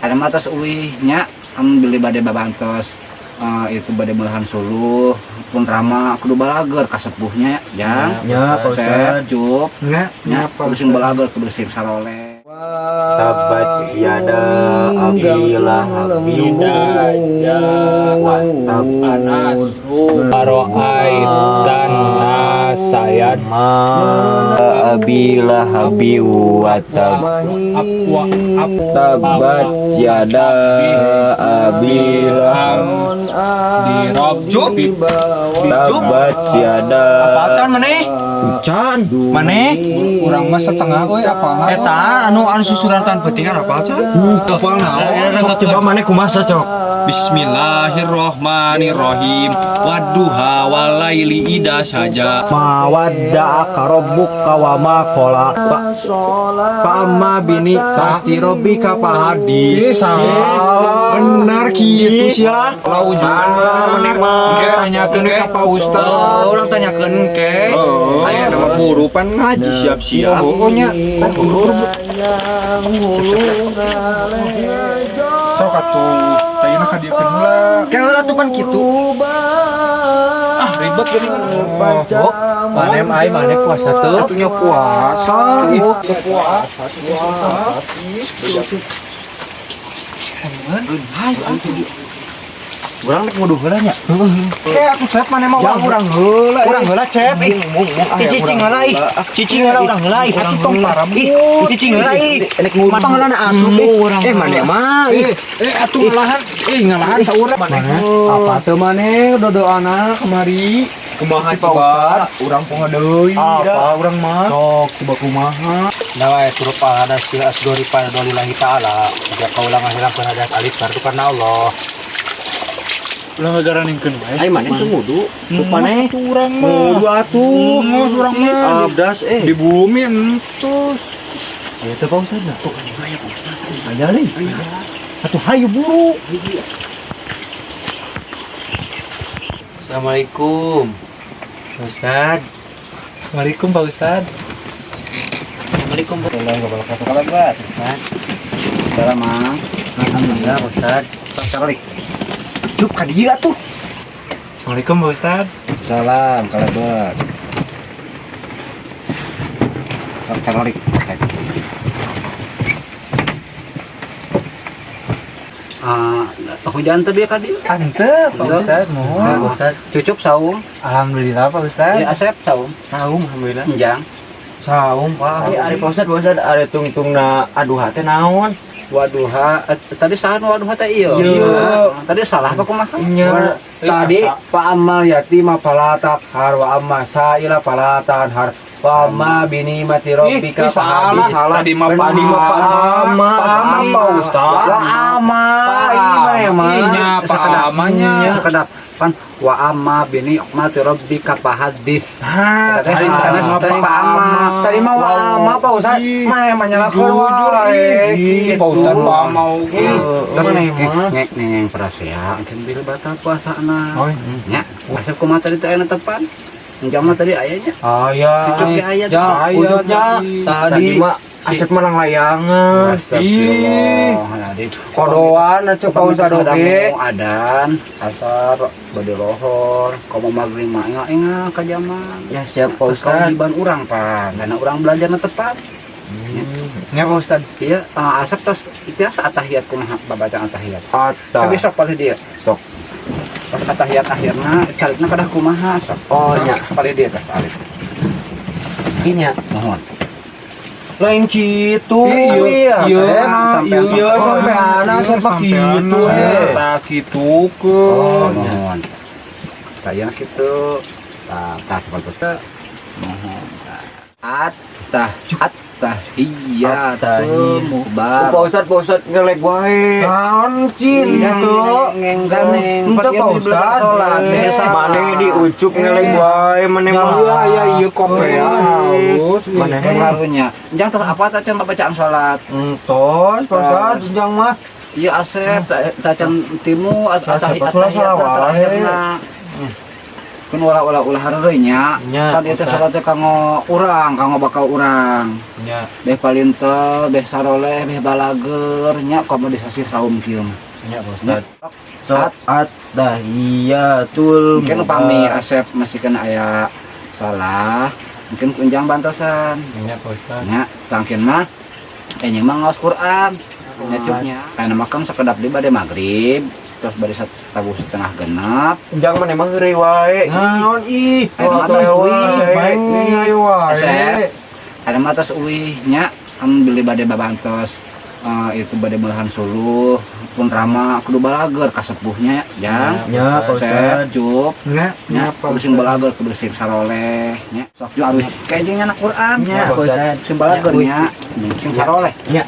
Ada matos uihnya kamu beli bade babantos itu bade mulahan suluh pun rama kudu balager kasepuhnya ya Pak Ustad. cup Nya kudu sing balager kudu sing saroleh. Tabat yada abilah habida watab anasu Baro'aitan nasayat abilah habi watab tabat yada abilah dirobjubi tabat yada apaan maneh? can maneh Urang mah setengah euy apa? eta anu susuran tan pentingan apa can Apal naon? sok coba maneh kumaha cok Bismillahirrohmanirrohim. Wadduha walaili ida saja. mawadda karobbuka wa ma qala fa amma bini sakti rabbika fa hadis bener kitu sia Tanyakeun ke Pak Ustad. urang tanyakeun ke Aya nama guru pan ngaji siap-siap. pokoknya Sok atuh. Tayana ka dieu heula. kayak urang tuh pan kitu Ah ribet geuning. maneh ai maneh puasa teu Atunya puasa. urang rek nguduh heula nya Aku set mana mau urang heula urang heula cep. cicing heula ih cicing heula urang heula ih Atuh tong parah. cicing heula ih pangalan asup maneh mah Atuh ngalahan saurang. apa teu maneh dodoana kemari Kumaha Pak Ustad urang poho deui. apa urang mah sok coba kumaha Nawa suruh pada sila asgori pada lillahi ta'ala jika kaulah menghilangkan hadat alif kartu karena Allah Ulah ngagaraningkeun wae. ai maneh teu ngudu maneh Urang mah. ngudu atuh Urang mah. abdas Di bumi entus. aya teh Pak Ustad nah tuh kan aya Pak Ustad aya deui atuh hayu buru Assalamualaikum Ustad. Assalamualaikum Pak Ustad. Assalamualaikum Kabar berat salam mang Alhamdulillah Ustad. sekali cuk ka dieu atuh Assalamualaikum Pak Ustad. salam kabar berat sekali hujan teh bieu ka dieu Ante Pak Ustad mohon. Ustad. cucup saung Alhamdulillah Pak Ustad. ya asep saung Saum alhamdulillah. enjang Saum Pak. ari Pak Ustad are tungtungna aduh hate naon waduha tadi sahan waduha teh ieu Iya. tadi salah apa kumaha nya tadi Pak Amal yatim apalatak har wa amma sa'ila palatan har wa amma bini mati rabbika salah. Tadi mah Pak Ustad wa amma iya mah Iya, Pak Amanya. sekedap kan wa amma bini mati rabbika fahadits tadi sana tes Pak Amma tadi mah wa amma Pak Ustad mana yang menyalahkan Jujur Pak Ustad mah mau terus neng prasea kan bil batal puasana nya asep kumaha tadi teh aya tepan jam tadi ayahnya Cucuk ge aya tadi mah asep menang layangan kodoan aja Pak Ustad oge adan asar bade lohor komo maghrib mah enga ka jaman ya siap Pak terus Ustad kewajiban urang Pak karena urang belajar na tepat Nya Pak Ustad. iya asap tas biasa atahiyat kumaha babacaan atahiyat ata tapi sok paling dia Sok. pas atahiyat akhirna calikna kadah kumaha sok Oh, nya. paling dia tas alif inya mohon lain gitu Iya, iya sampai anak sampai gitu Tak gitu ke. mohon kayak gitu tah seperti itu mohon attahiyatu mubarak Pak Ustad ngelek wae naon cin itu ngeng Pak Ustad maneh diucup ngelek wae maneh mah Iya kopean halus. maneh pengaruhnya jangan terus apa tadi bacaan salat entos Pak Ustad jenjang mah iya asep tacan timu Asep, salawat. Kun ulah hareureun nya. Nya, Kan itu Ustad. salat teh kanggo urang, kanggo bakal urang. Nya, Beh palintel, beh saroleh, beh balager nya komodisasi saum kieu. nya Pak Ustad. Saat dahiyatul Mungkin upami Asep masih kena aya salah, mungkin kunjang bantosan. Nya Pak Ustad. Nya tangkeun mah enya mah ngaos Quran. Nya cuknya. Aya mah kan sakedap di bade magrib, terus bade tabuh setengah genep. Jangan mana emang heureuy wae. Naon ih. Aya mah tos Baik ningali wae. Asep. Ada mah tos uih nya kan beli bade babantos. Itu bade melahan suluh pun rama kudu balager kasepuhnya jang. Nya Pak Ustad. Cuk. Nya, Nya kudu sing balager kudu sing saroleh nya. Sok ju aruh kayak jeung anak Quran. Nya Pak Ustad. Sing balager nya. Sing saroleh. Nya